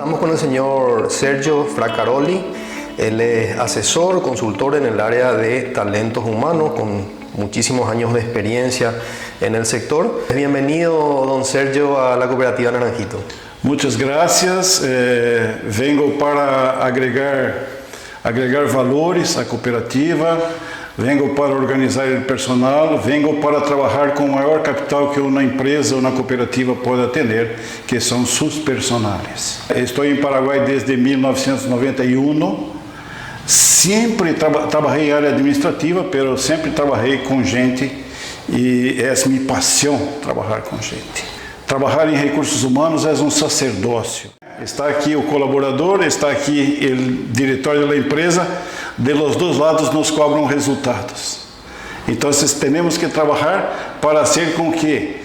Estamos con el señor Sergio Fracaroli. Él es asesor, consultor en el área de talentos humanos con muchísimos años de experiencia en el sector. Bienvenido, don Sergio, a la Cooperativa Naranjito. Muchas gracias. Vengo para agregar valores à cooperativa, vengo para organizar o personal, vengo para trabalhar com o maior capital que uma empresa ou uma cooperativa pode ter, que são seus personagens. Estou em Paraguai desde 1991, sempre trabalhei em área administrativa, mas sempre trabalhei com gente e é minha paixão trabalhar com gente. Trabalhar em recursos humanos é sacerdócio. Está aqui o colaborador, está aqui o diretório da empresa, de los dois lados nos cobram resultados. Então, temos que trabalhar para fazer com que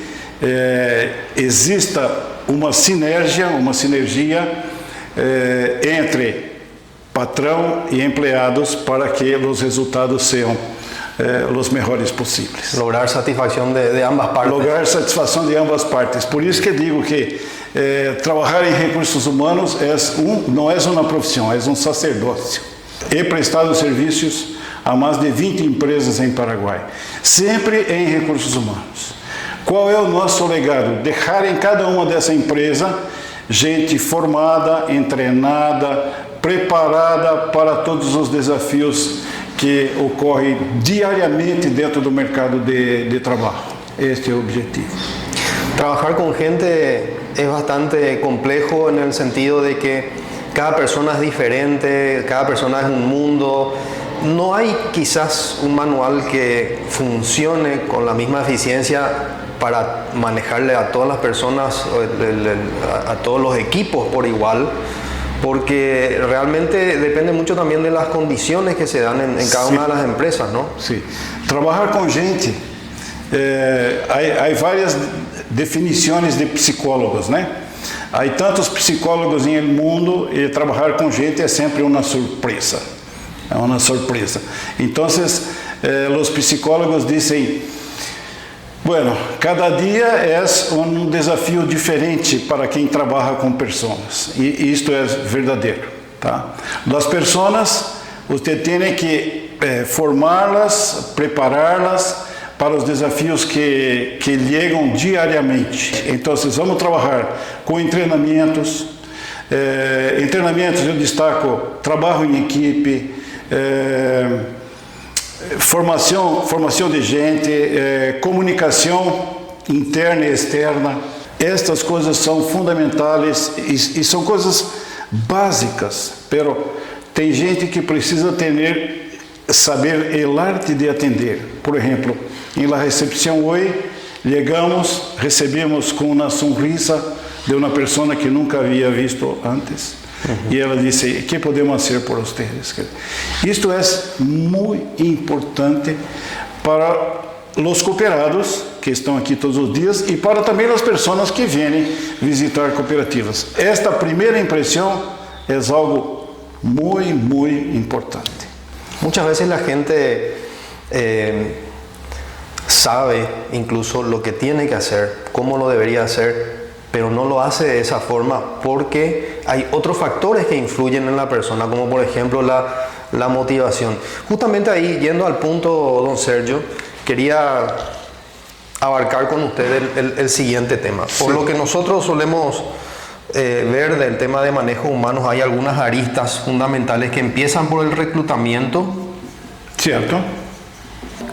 exista uma sinergia entre patrão e empregados para que os resultados sejam os melhores possíveis. Lograr satisfação de ambas partes. Lograr satisfação de ambas partes. Por isso que digo que trabalhar em recursos humanos não é uma profissão, é sacerdócio. He prestado serviços a mais de 20 empresas em Paraguai, sempre em recursos humanos. Qual é o nosso legado? Deixar em cada uma dessa empresa gente formada, treinada, preparada para todos os desafios que ocorrem diariamente dentro do mercado de trabalho. Este é o objetivo. Trabajar con gente es bastante complejo en el sentido de que cada persona es diferente, cada persona es un mundo. No hay quizás un manual que funcione con la misma eficiencia para manejarle a todas las personas, a todos los equipos por igual, porque realmente depende mucho también de las condiciones que se dan en cada una de las empresas, ¿no? Sí. Trabajar con gente, hay varias definições de psicólogos, né? Há tantos psicólogos no mundo e trabalhar com gente é sempre uma surpresa. É uma surpresa. Então, os psicólogos dizem: bueno, cada dia é um desafio diferente para quem trabalha com pessoas. E isto é verdadeiro, tá? As pessoas, você tem que formá-las, prepará-las para os desafios que chegam diariamente. Então, vamos trabalhar com treinamentos. Em treinamentos eu destaco trabalho em equipe, formação de gente, comunicação interna e externa. Estas coisas são fundamentais e são coisas básicas, mas tem gente que precisa saber o arte de atender. Por exemplo, em la recepção hoje, recebemos com uma sonrisa de uma pessoa que nunca havia visto antes. E ela disse: "Que podemos fazer por vocês?" Isto é muito importante para os cooperados que estão aqui todos os dias e para também as pessoas que vêm visitar cooperativas. Esta primeira impressão é algo muito importante. Muchas veces la gente sabe incluso lo que tiene que hacer, cómo lo debería hacer, pero no lo hace de esa forma porque hay otros factores que influyen en la persona, como por ejemplo la motivación. Justamente ahí, yendo al punto, don Sergio, quería abarcar con usted el siguiente tema. Por lo que nosotros solemos ver del tema de manejo humanos, hay algunas aristas fundamentales que empiezan por el reclutamiento, ¿cierto?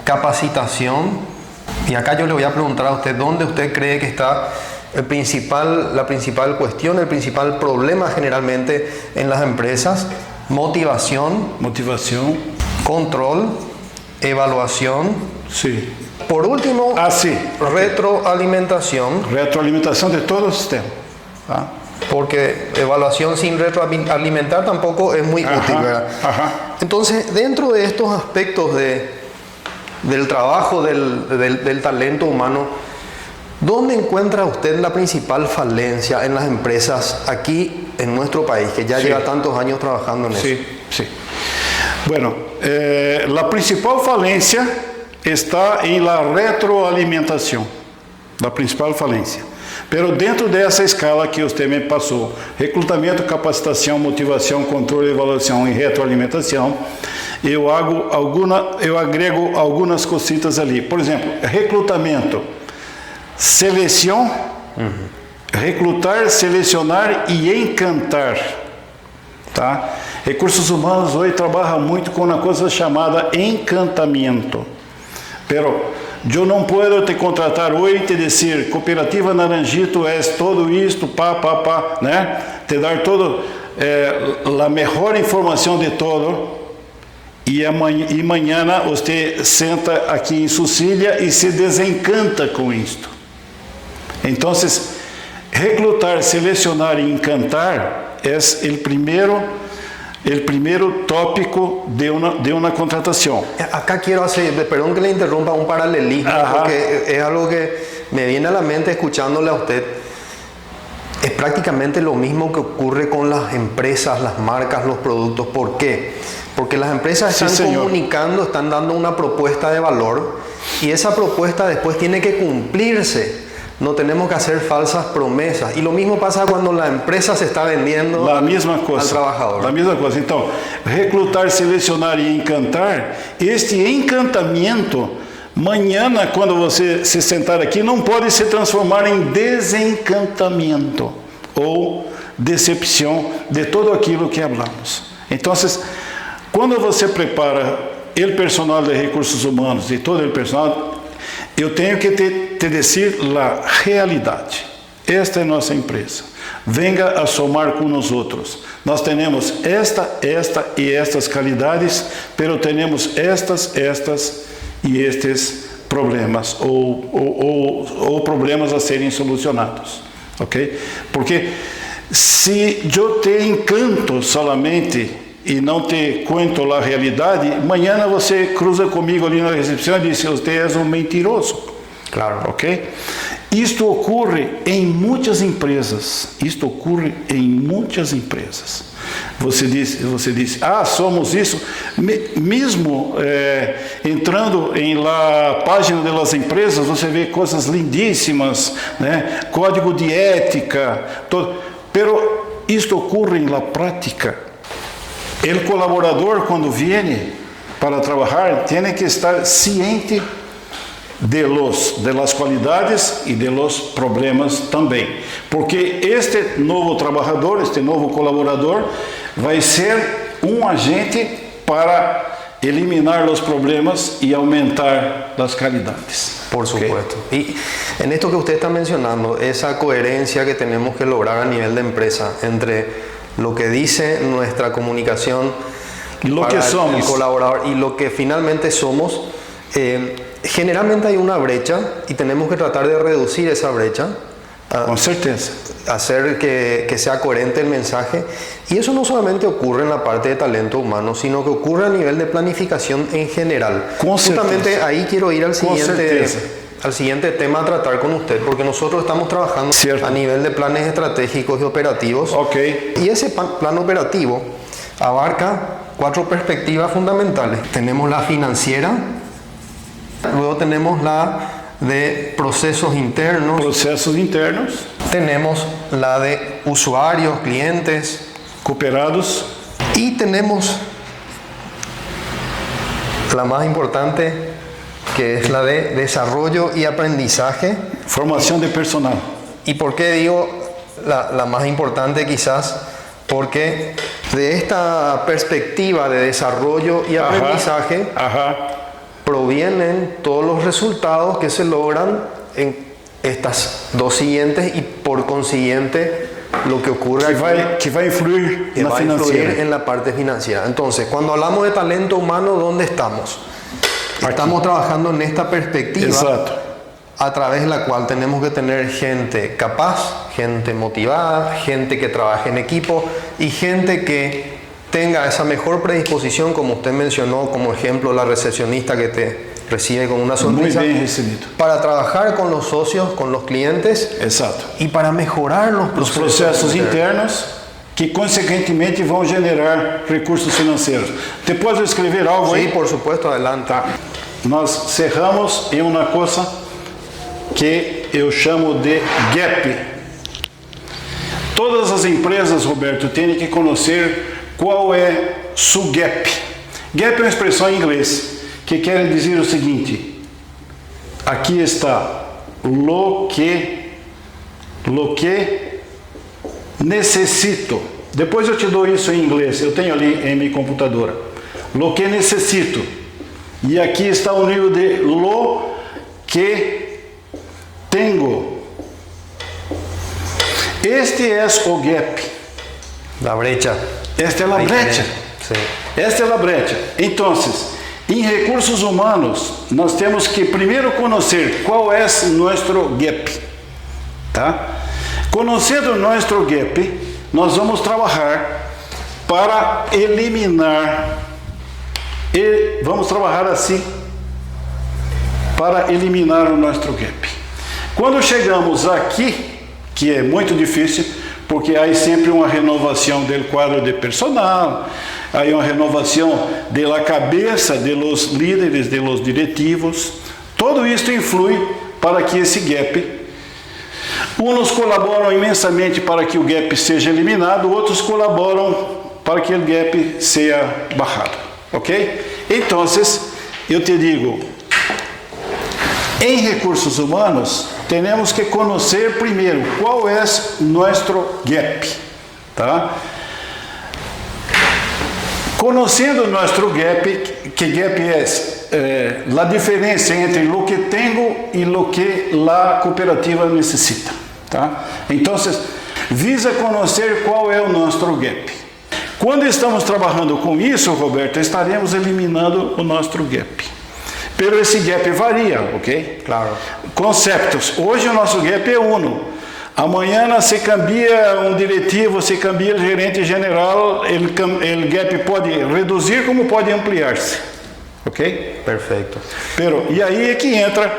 Capacitación, y acá yo le voy a preguntar a usted dónde usted cree que está la principal cuestión, el principal problema generalmente en las empresas: motivación, control, evaluación. Sí. Por último, retroalimentación. Retroalimentación de todo el sistema. ¿Ah? Porque evaluación sin retroalimentar tampoco es muy útil, ¿verdad? Entonces, dentro de estos aspectos del trabajo del talento humano, ¿dónde encuentra usted la principal falencia en las empresas aquí en nuestro país, que ya lleva tantos años trabajando en eso? Sí. Bueno, la principal falencia está en la retroalimentación. La principal falencia. Pero dentro dessa escala que você me passou, recrutamento, capacitação, motivação, controle, avaliação e retroalimentação, eu agrego algumas cositas ali. Por exemplo, recrutamento, seleção, recrutar, selecionar e encantar. Tá? Recursos humanos hoje trabalham muito com uma coisa chamada encantamento. Pero eu não posso te contratar hoje e te dizer, Cooperativa Naranjito é todo isto, né? Te dar todo, a melhor informação de todo, e amanhã você senta aqui em Sucília e se desencanta com isto. Então, recrutar, selecionar e encantar é o primeiro tópico de uma contratação. Acá quiero hacer, perdón que le interrumpa, un paralelismo, porque es algo que me viene a la mente escuchándole a usted. Es prácticamente lo mismo que ocurre con las empresas, las marcas, los productos. ¿Por qué? Porque las empresas están comunicando, están dando una propuesta de valor y esa propuesta después tiene que cumplirse. No tenemos que hacer falsas promesas. Y lo mismo pasa cuando la empresa se está vendiendo al trabajador. A mesma coisa. Então, recrutar, selecionar e encantar, este encantamento, amanhã, quando você se sentar aqui, não pode se transformar em desencantamento ou decepção de tudo aquilo que falamos. Então, quando você prepara o personal de recursos humanos e todo o personal, eu tenho que te dizer a realidade. Esta é nossa empresa. Venga a somar com nós outros. Nós temos esta e estas qualidades, pero temos estas e estes problemas ou problemas a serem solucionados, ok? Porque se eu te encanto solamente e não te conto a realidade, amanhã você cruza comigo ali na recepção e diz: você é um mentiroso. Claro. Ok? Isto ocorre em muitas empresas. Você diz, somos isso. Mesmo entrando em la página das empresas, você vê coisas lindíssimas, né? Código de ética, todo. Pero isto ocorre em la prática. O colaborador, quando vem para trabalhar, tem que estar ciente de las qualidades e de los problemas também. Porque este novo trabalhador, este novo colaborador, vai ser um agente para eliminar os problemas e aumentar as qualidades. Por supuesto. Y en esto que usted está mencionando, esa coherencia que tenemos que lograr a nivel de empresa entre lo que dice nuestra comunicación lo que somos, el colaborador y lo que finalmente somos, generalmente hay una brecha y tenemos que tratar de reducir esa brecha. Con certeza. Hacer que sea coherente el mensaje. Y eso no solamente ocurre en la parte de talento humano, sino que ocurre a nivel de planificación en general. Justamente ahí quiero ir al siguiente tema a tratar con usted, porque nosotros estamos trabajando a nivel de planes estratégicos y operativos. Okay. Y ese plan operativo abarca 4 perspectivas fundamentales. Tenemos la financiera, luego tenemos la de procesos internos. Tenemos la de usuarios, clientes, cooperados. Y tenemos la más importante, que es la de desarrollo y aprendizaje. Formación de personal. ¿Y por qué digo la más importante quizás? Porque de esta perspectiva de desarrollo y aprendizaje provienen todos los resultados que se logran en estas 2 siguientes y por consiguiente lo que ocurre que va a influir en la parte financiera. Entonces, cuando hablamos de talento humano, ¿dónde estamos? Estamos trabajando en esta perspectiva. Exacto. A través de la cual tenemos que tener gente capaz, gente motivada, gente que trabaje en equipo y gente que tenga esa mejor predisposición, como usted mencionó, como ejemplo la recepcionista que te recibe con una sonrisa. Muy bien recibido. Para trabajar con los socios, con los clientes. Exacto. Y para mejorar los procesos internos que consequentemente vão generar recursos financeiros. Te posso escrever algo aí? Sí, por supuesto, adelante. Nós cerramos em uma coisa que eu chamo de gap. Todas as empresas, Roberto, têm que conhecer qual é seu gap. Gap é uma expressão em inglês que quer dizer o seguinte: aqui está lo que necessito. Depois eu te dou isso em inglês, eu tenho ali em minha computadora. Lo que necessito. E aqui está o nível de lo que tenho. Este é o gap. La brecha. Esta é a brecha. Sí. Esta é a brecha. Então, em recursos humanos, nós temos que primeiro conhecer qual é nosso gap. Tá? Conhecendo nosso gap, nós vamos trabalhar para eliminar. E vamos trabalhar assim para eliminar o nosso gap. Quando chegamos aqui, que é muito difícil, porque há sempre uma renovação do quadro de personal, há uma renovação da cabeça dos líderes, dos diretivos. Todo isso influi para que esse gap, uns colaboram imensamente para que o gap seja eliminado, outros colaboram para que o gap seja barrado, ok? Então, eu te digo, em recursos humanos, temos que conhecer primeiro qual é nosso gap, tá? Conhecendo nosso gap, que gap é a diferença entre o que tenho e o que a cooperativa necessita, tá? Então, visa conhecer qual é o nosso gap. Quando estamos trabalhando com isso, Roberto, estaremos eliminando o nosso gap. Pero esse gap varia, ok? Claro. Conceptos. Hoje o nosso gap é 1. Amanhã se cambia um diretivo, se cambia o gerente geral, o gap pode reduzir como pode ampliar-se. Ok? Perfeito. Pero, e aí é que entra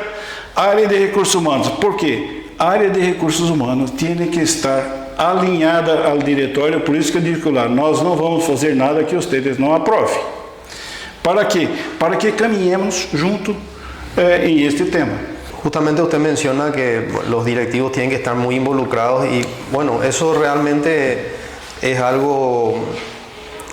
a área de recursos humanos. Por quê? A área de recursos humanos tem que estar alinhada ao diretório, por isso que eu digo lá, nós não vamos fazer nada que vocês não aprovem. ¿Para quê? Para que caminhemos junto em este tema. Justamente usted menciona que los directivos tienen que estar muy involucrados y bueno, eso realmente es algo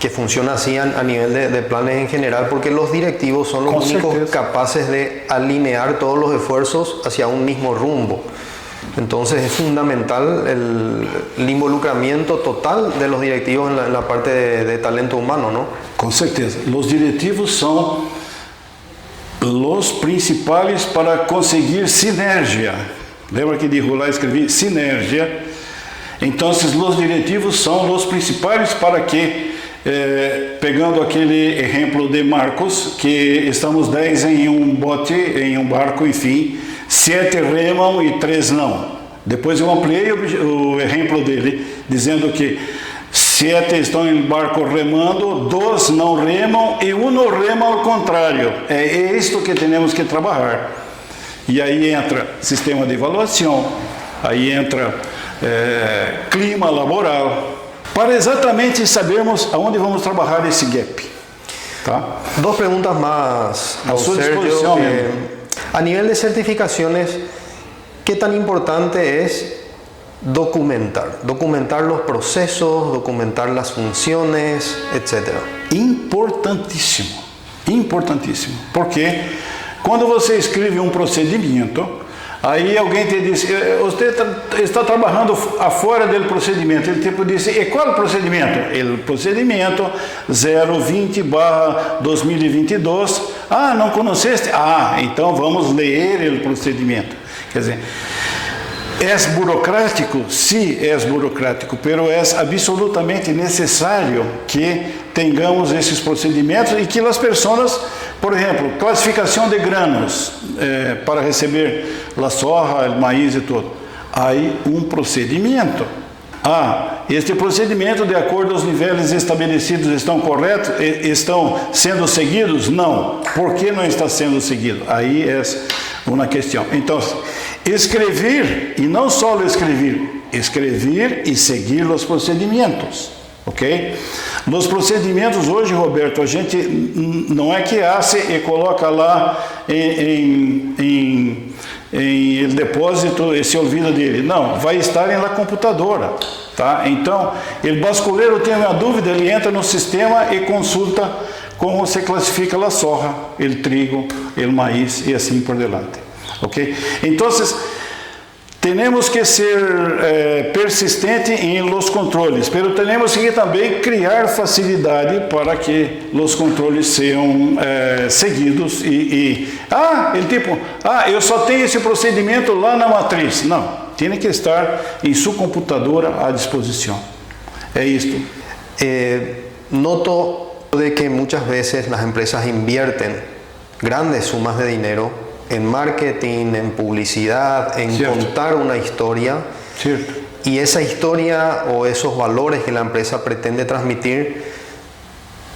que funciona así a nivel de planes en general, porque los directivos son los únicos capaces de alinear todos los esfuerzos hacia un mismo rumbo. Entonces es fundamental el involucramiento total de los directivos en la parte de talento humano, ¿no? Com certeza. Os diretivos são os principais para conseguir sinergia. Lembra que digo lá, escrevi sinergia. Então, os diretivos são os principais para que, pegando aquele exemplo de Marcos, que estamos 10 em um bote, em um barco, enfim, 7 remam e 3 não. Depois eu ampliei o exemplo dele, dizendo que 7 estão em barco remando, 2 não remam e 1 não rema ao contrário. É isto que temos que trabalhar. E aí entra sistema de avaliação, aí entra clima laboral, para exatamente sabermos aonde vamos trabalhar esse gap. Tá? 2 preguntas más, a su disposición. A nivel de certificaciones, ¿qué tan importante es documentar los procesos, documentar las funciones, etcétera? Importantíssimo, importantíssimo, porque quando você escreve um procedimento, aí alguém te diz, você está trabalhando fora do procedimento, ele tipo diz, e qual é o procedimento? O procedimento 020/2022, não conheceste? Então vamos ler o procedimento. Quer dizer, é burocrático? Sim, é burocrático, pero é absolutamente necessário que tenhamos esses procedimentos e que as pessoas, por exemplo, classificação de granos para receber a soja, o maíz e tudo. Aí um procedimento. Este procedimento, de acordo aos níveis estabelecidos, estão corretos? Estão sendo seguidos? Não. Por que não está sendo seguido? Aí é uma questão. Então, escrever, e não só escrever e seguir os procedimentos, ok? Nos procedimentos hoje, Roberto, a gente não é que hace e coloca lá em el depósito e se olvida dele. Não, vai estar na computadora, tá? Então, o basculeiro tem uma dúvida, ele entra no sistema e consulta como se classifica a soja, o trigo, o maíz e assim por delante, ok? Então, temos que ser persistente em los controles, mas temos que também criar facilidade para que os controles sejam seguidos eu só tenho esse procedimento lá na matriz. Não, tem que estar em sua computadora à disposição. É isto. Noto de que muchas veces las empresas invierten grandes sumas de dinero en marketing, en publicidad, en Cierto. contar una historia. Cierto. Y esa historia o esos valores que la empresa pretende transmitir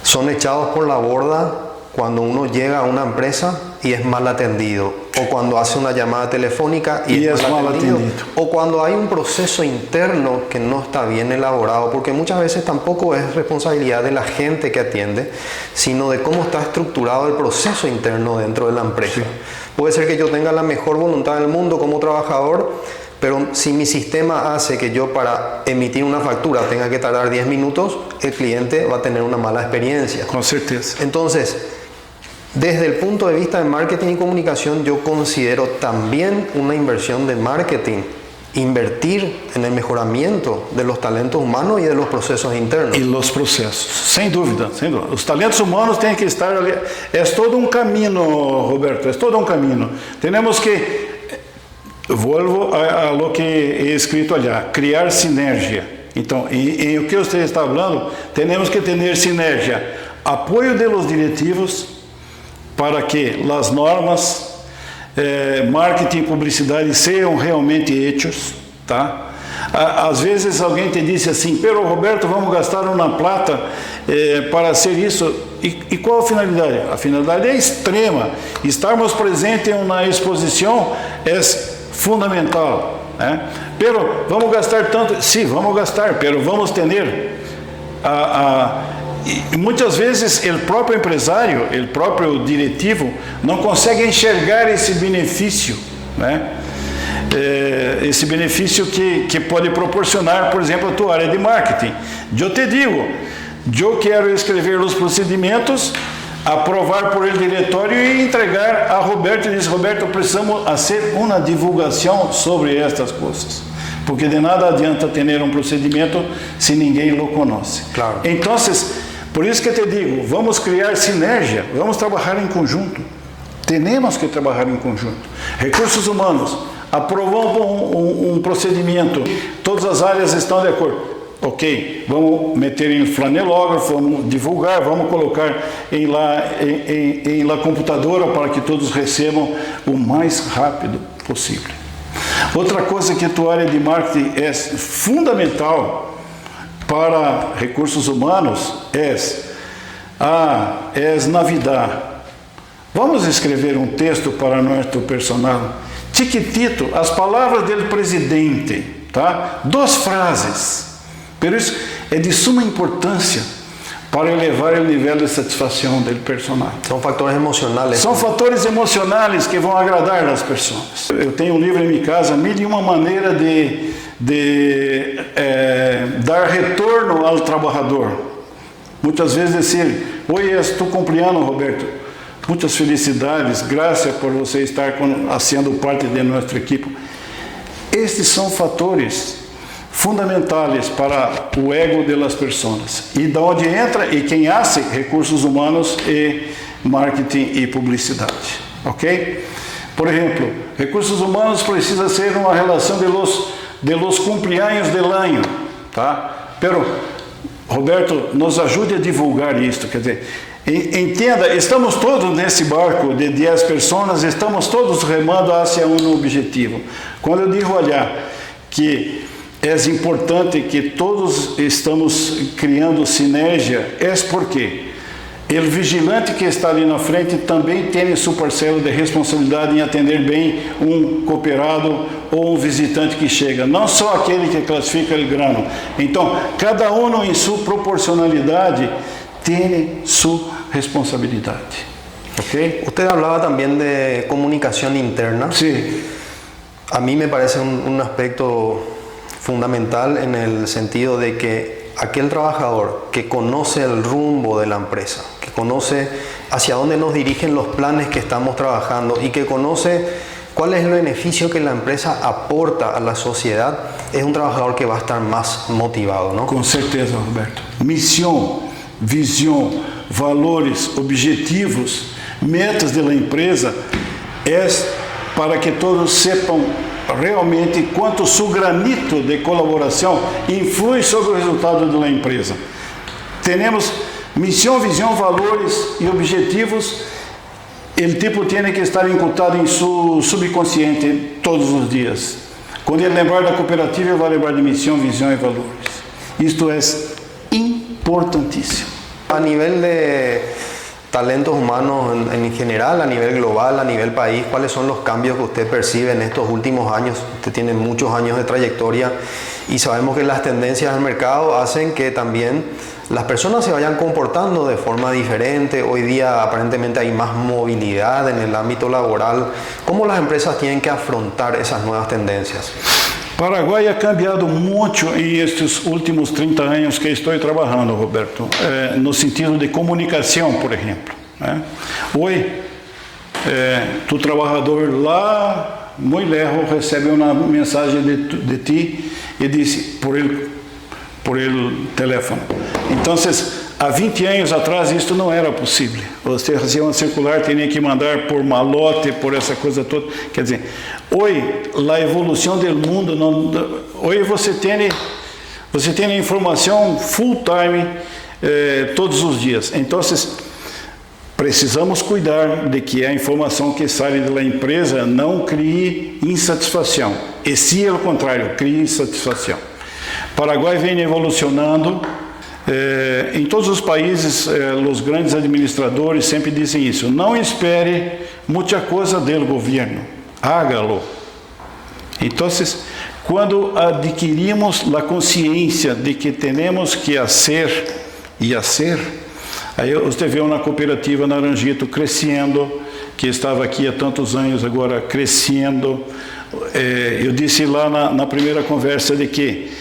son echados por la borda cuando uno llega a una empresa y es mal atendido, o cuando hace una llamada telefónica y es mal atendido, o cuando hay un proceso interno que no está bien elaborado, porque muchas veces tampoco es responsabilidad de la gente que atiende, sino de cómo está estructurado el proceso interno dentro de la empresa. Sí. Puede ser que yo tenga la mejor voluntad del mundo como trabajador, pero si mi sistema hace que yo para emitir una factura tenga que tardar 10 minutos, el cliente va a tener una mala experiencia. Con certeza. Entonces, desde el punto de vista de marketing y comunicación, yo considero también una inversión de marketing, invertir en el mejoramiento de los talentos humanos y de los procesos internos. E los processos, sem dúvida, sem dúvida. Os talentos humanos têm que estar ali. É todo um caminho, Roberto, é todo um caminho. Temos que, volvo a lo que é escrito ali, criar sinergia. Então, em o que você está falando, temos que ter sinergia, apoio de los diretivos, para que as normas, marketing e publicidade sejam realmente hechos, tá? Às vezes alguém te disse assim, pero Roberto, vamos gastar uma plata para ser isso, e qual a finalidade? A finalidade é extrema, estarmos presentes em uma exposição é fundamental, né? Pero vamos gastar tanto, sim, vamos gastar, pero vamos ter e muitas vezes o próprio empresário, o próprio diretivo não consegue enxergar esse benefício, né? Esse benefício que pode proporcionar, por exemplo, a tua área de marketing. Eu te digo, eu quero escrever os procedimentos, aprovar por el diretório e entregar a Roberto. E diz, Roberto, precisamos fazer uma divulgação sobre estas coisas, porque de nada adianta ter um procedimento se ninguém o conhece. Claro. Então, por isso que te digo, vamos criar sinergia, vamos trabalhar em conjunto. Temos que trabalhar em conjunto. Recursos humanos, aprovamos um procedimento, todas as áreas estão de acordo. Ok, vamos meter em flanelógrafo, vamos divulgar, vamos colocar em la computadora para que todos recebam o mais rápido possível. Outra coisa que a tua área de marketing é fundamental para recursos humanos é Navidad. Vamos escrever um texto para nosso personal. Chiquitito, as palavras do presidente, tá? 2 frases. Por isso é de suma importância para elevar o nível de satisfação do personal. São fatores emocionais. São fatores emocionais que vão agradar as pessoas. Eu tenho um livro em minha casa, 1001 maneiras de dar retorno ao trabalhador. Muitas vezes dizer, oi, estou cumprindo, Roberto. Muitas felicidades, graças por você estar sendo parte de nossa equipe. Estes são fatores fundamentais para o ego das pessoas. E da onde entra e quem hace recursos humanos e marketing e publicidade. Ok? Por exemplo, recursos humanos precisa ser uma relação de los cumpleaños del año, tá? Pero, Roberto, nos ajude a divulgar isto, quer dizer, entenda, estamos todos nesse barco de 10 pessoas, estamos todos remando hacia um objetivo. Quando eu digo, olha, que é importante que todos estamos criando sinergia, é porque o vigilante que está ali na frente também tem sua parcela de responsabilidade em atender bem um cooperado ou um visitante que chega, não só aquele que classifica o grano. Então, cada um em sua proporcionalidade tem sua responsabilidade. ¿Ok? Usted hablaba también de comunicación interna. Sí. A mí me parece un aspecto fundamental en el sentido de que aquel trabajador que conoce el rumbo de la empresa, que conoce hacia dónde nos dirigen los planes que estamos trabajando y que conoce cuál es el beneficio que la empresa aporta a la sociedad, es un trabajador que va a estar más motivado, ¿no? Com certeza, Roberto. Missão, visão, valores, objetivos, metas da empresa é para que todos sepam realmente quanto seu granito de colaboração influi sobre o resultado da empresa. Temos missão, visão, valores e objetivos. O tipo tem que estar incutado em seu subconsciente todos os dias. Quando ele lembrar da cooperativa, ele vai lembrar de missão, visão e valores. Isto é importantíssimo. A nivel de talentos humanos en general, a nivel global, a nivel país, ¿cuáles son los cambios que usted percibe en estos últimos años? Usted tiene muchos años de trayectoria y sabemos que las tendencias del mercado hacen que también las personas se vayan comportando de forma diferente. Hoy día aparentemente hay más movilidad en el ámbito laboral. ¿Cómo las empresas tienen que afrontar esas nuevas tendencias? Paraguai ha cambiado muito em estes últimos 30 anos que estou trabalhando, Roberto, no sentido de comunicação, por exemplo. Hoje, tu trabalhador lá, muito lejos, recebe uma mensagem de ti e diz por el telefone. Então, há 20 anos atrás, isso não era possível. Você recebia uma circular, tinha que mandar por malote, por essa coisa toda. Quer dizer, hoje, a evolução do mundo, hoje você tem a informação full time todos os dias. Então, precisamos cuidar de que a informação que sai da empresa não crie insatisfação. E se, ao contrário, crie insatisfação. Paraguai vem evolucionando. Em todos os países, os grandes administradores sempre dizem isso. Não espere muita coisa do governo, hágalo. Então, quando adquirimos a consciência de que temos que fazer e fazer, aí você vê uma cooperativa Naranjito crescendo, que estava aqui há tantos anos, agora crescendo. Eu disse lá na primeira conversa de que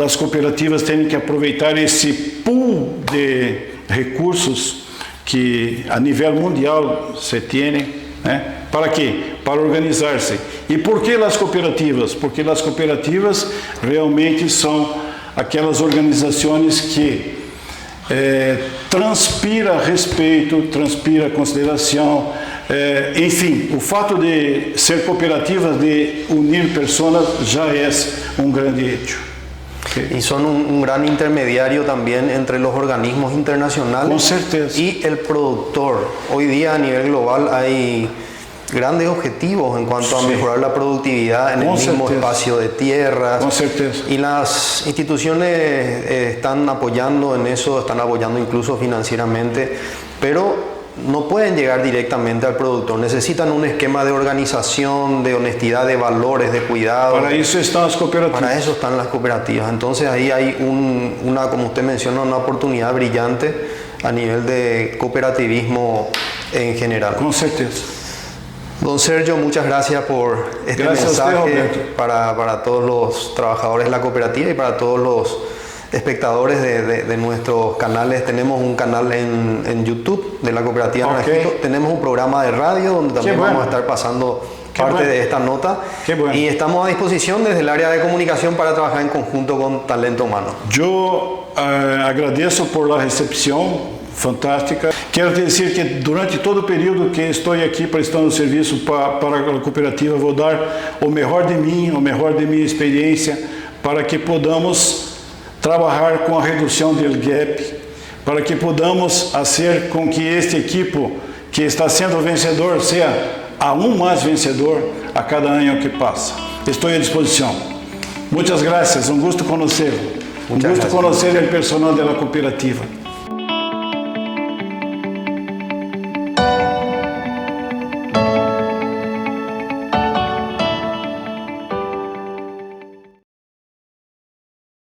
as cooperativas têm que aproveitar esse pool de recursos que a nível mundial se tem, né? Para quê? Para organizar-se. E por que as cooperativas? Porque as cooperativas realmente são aquelas organizações que transpira respeito, transpira consideração, enfim, o fato de ser cooperativas, de unir pessoas, já é um grande hecho. Y son un gran intermediario también entre los organismos internacionales. Con certeza. Y el productor. Hoy día a nivel global hay grandes objetivos en cuanto a mejorar la productividad en el mismo espacio de tierras. Con certeza. Y las instituciones están apoyando en eso, están apoyando incluso financieramente, pero no pueden llegar directamente al productor. Necesitan un esquema de organización, de honestidad, de valores, de cuidado. Para eso están las cooperativas. Para eso están las cooperativas. Entonces ahí hay una, como usted menciona, una oportunidad brillante a nivel de cooperativismo en general. Con certeza. Don Sergio, muchas gracias por este mensaje para todos los trabajadores de la cooperativa y para todos los espectadores de nuestros canales. Tenemos un canal en YouTube de la cooperativa Naranjito. Tenemos un programa de radio donde también vamos a estar pasando parte de esta nota. Y estamos a disposición desde el área de comunicación para trabajar en conjunto con talento humano. Yo agradeço por la recepción fantástica. Quero te dizer que durante todo o período que estou aqui prestando serviço para a cooperativa, vou dar o melhor de mim, o melhor de minha experiência, para que podamos trabalhar com a redução do gap, para que podamos fazer com que este equipo que está sendo vencedor seja aún mais vencedor a cada ano que passa. Estou à disposição. Muitas graças, um gosto conhecer. Um gosto conhecer o personal da cooperativa.